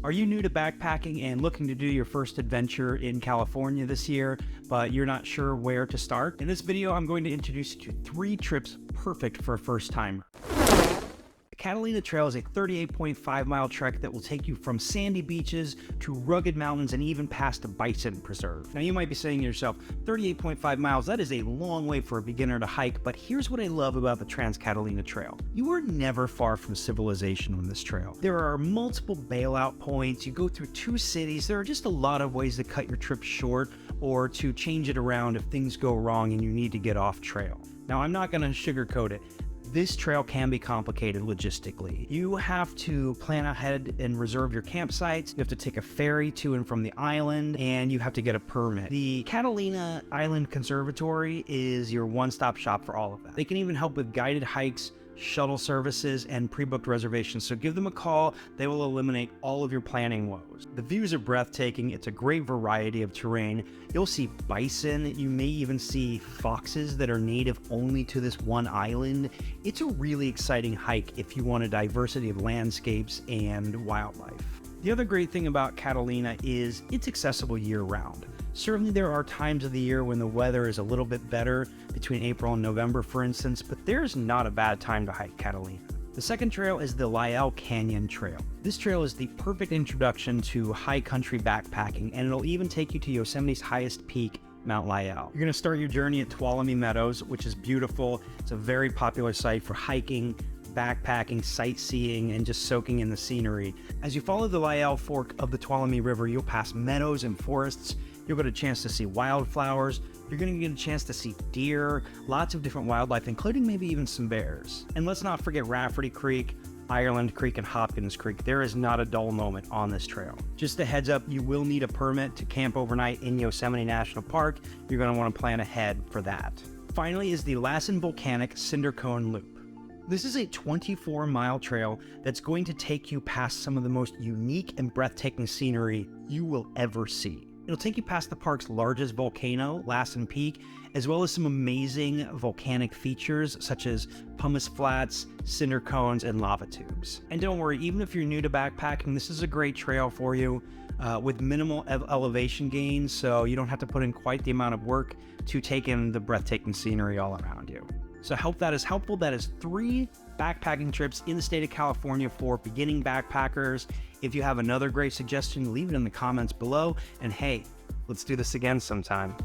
Are you new to backpacking and looking to do your first adventure in California this year, but you're not sure where to start? In this video, I'm going to introduce you to 3 trips perfect for a first timer. The Catalina Trail is a 38.5-mile trek that will take you from sandy beaches to rugged mountains and even past a bison preserve. Now you might be saying to yourself, 38.5 miles, that is a long way for a beginner to hike, but here's what I love about the Trans-Catalina Trail. You are never far from civilization on this trail. There are multiple bailout points, you go through 2 cities, there are just a lot of ways to cut your trip short or to change it around if things go wrong and you need to get off trail. Now I'm not going to sugarcoat it. This trail can be complicated logistically. You have to plan ahead and reserve your campsites. You have to take a ferry to and from the island, and you have to get a permit. The Catalina Island Conservatory is your one-stop shop for all of that. They can even help with guided hikes, shuttle services, and pre-booked reservations. So give them a call. They will eliminate all of your planning woes. The views are breathtaking. It's a great variety of terrain. You'll see bison. You may even see foxes that are native only to this one island. It's a really exciting hike if you want a diversity of landscapes and wildlife. The other great thing about Catalina is it's accessible year-round. Certainly there are times of the year when the weather is a little bit better, between April and November for instance, but there's not a bad time to hike Catalina. The second trail is the Lyell Canyon Trail. This trail is the perfect introduction to high country backpacking, and it'll even take you to Yosemite's highest peak, Mount Lyell. You're going to start your journey at Tuolumne Meadows, which is beautiful. It's a very popular site for hiking, backpacking, sightseeing, and just soaking in the scenery. As you follow the Lyell fork of the Tuolumne River, you'll pass meadows and forests. You'll get a chance to see wildflowers. You're going to get a chance to see deer, lots of different wildlife, including maybe even some bears. And let's not forget Rafferty Creek, Ireland Creek, and Hopkins Creek. There is not a dull moment on this trail. Just a heads up, you will need a permit to camp overnight in Yosemite National Park. You're going to want to plan ahead for that. Finally is the Lassen Volcanic Cinder Cone Loop. This is a 24-mile trail that's going to take you past some of the most unique and breathtaking scenery you will ever see. It'll take you past the park's largest volcano, Lassen Peak, as well as some amazing volcanic features such as pumice flats, cinder cones, and lava tubes. And don't worry, even if you're new to backpacking, this is a great trail for you with minimal elevation gains, so you don't have to put in quite the amount of work to take in the breathtaking scenery all around you. So I hope that is helpful. That is 3 backpacking trips in the state of California for beginning backpackers. If you have another great suggestion, leave it in the comments below. And hey, let's do this again sometime.